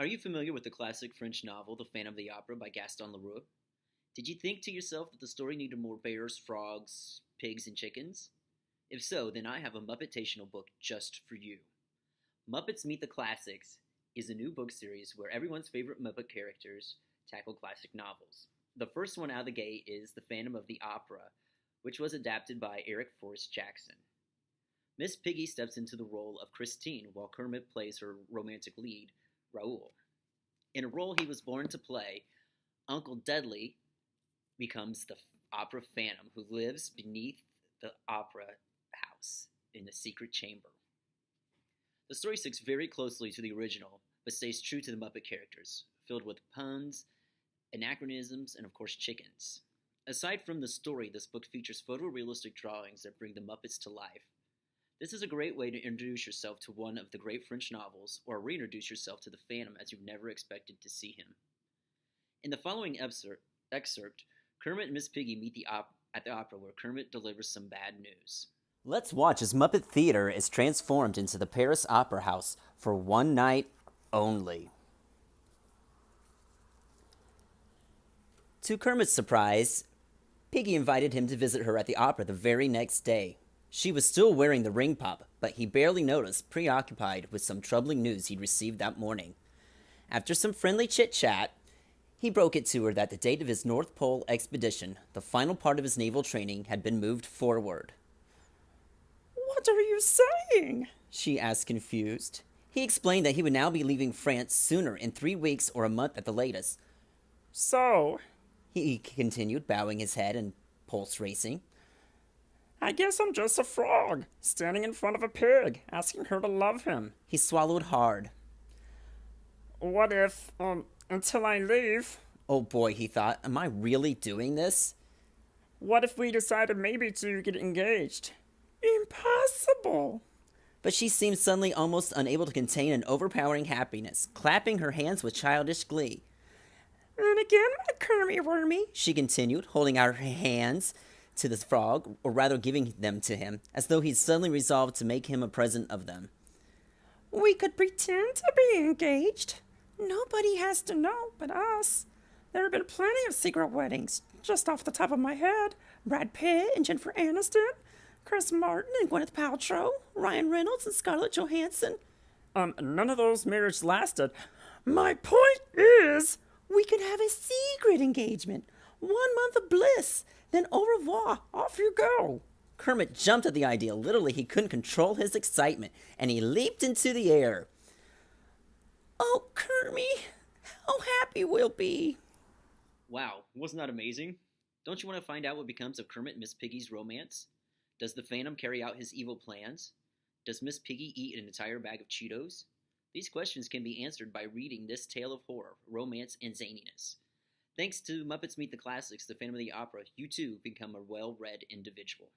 Are you familiar with the classic French novel The Phantom of the Opera by Gaston Leroux? Did you think to yourself that the story needed more bears, frogs, pigs, and chickens? If so, then I have a Muppetational book just for you. Muppets Meet the Classics is a new book series where everyone's favorite Muppet characters tackle classic novels. The first one out of the gate is The Phantom of the Opera, which was adapted by Eric Forrest Jackson. Miss Piggy steps into the role of Christine, while Kermit plays her romantic lead, Raoul. In a role he was born to play, Uncle Dudley becomes the opera phantom who lives beneath the opera house in a secret chamber. The story sticks very closely to the original, but stays true to the Muppet characters, filled with puns, anachronisms, and of course chickens. Aside from the story, this book features photorealistic drawings that bring the Muppets to life. This is a great way to introduce yourself to one of the great French novels, or reintroduce yourself to the Phantom as you never expected to see him. In the following excerpt, Kermit and Miss Piggy meet at the opera where Kermit delivers some bad news. Let's watch as Muppet Theater is transformed into the Paris Opera House for one night only. To Kermit's surprise, Piggy invited him to visit her at the opera the very next day. She was still wearing the ring pop, but he barely noticed, preoccupied with some troubling news he'd received that morning. After some friendly chit-chat, he broke it to her that the date of his North Pole expedition, the final part of his naval training, had been moved forward. "What are you saying?" she asked, confused. He explained that he would now be leaving France sooner, in 3 weeks or a month at the latest. "So," he continued, bowing his head and pulse racing, "I guess I'm just a frog, standing in front of a pig, asking her to love him." He swallowed hard. "What if, until I leave, Oh boy, he thought, am I really doing this? what if we decided maybe to get engaged?" "Impossible!" But she seemed suddenly almost unable to contain an overpowering happiness, clapping her hands with childish glee. "And again, my Kermie Wormy," She continued, holding out her hands to the frog, or rather giving them to him, as though he'd suddenly resolved to make him a present of them. "we could pretend to be engaged. Nobody has to know but us. There have been plenty of secret weddings, just off the top of my head. Brad Pitt and Jennifer Aniston, Chris Martin and Gwyneth Paltrow, Ryan Reynolds and Scarlett Johansson. None of those marriages lasted. My point is, we could have a secret engagement. 1 month of bliss, then au revoir, off you go." Kermit jumped at the idea. Literally, he couldn't control his excitement, and he leaped into the air. "Oh, Kermie, how happy we'll be." Wow, wasn't that amazing? Don't you want to find out what becomes of Kermit and Miss Piggy's romance? Does the Phantom carry out his evil plans? Does Miss Piggy eat an entire bag of Cheetos? These questions can be answered by reading this tale of horror, romance, and zaniness. Thanks to Muppets Meet the Classics, The Phantom of the Opera, you too become a well-read individual.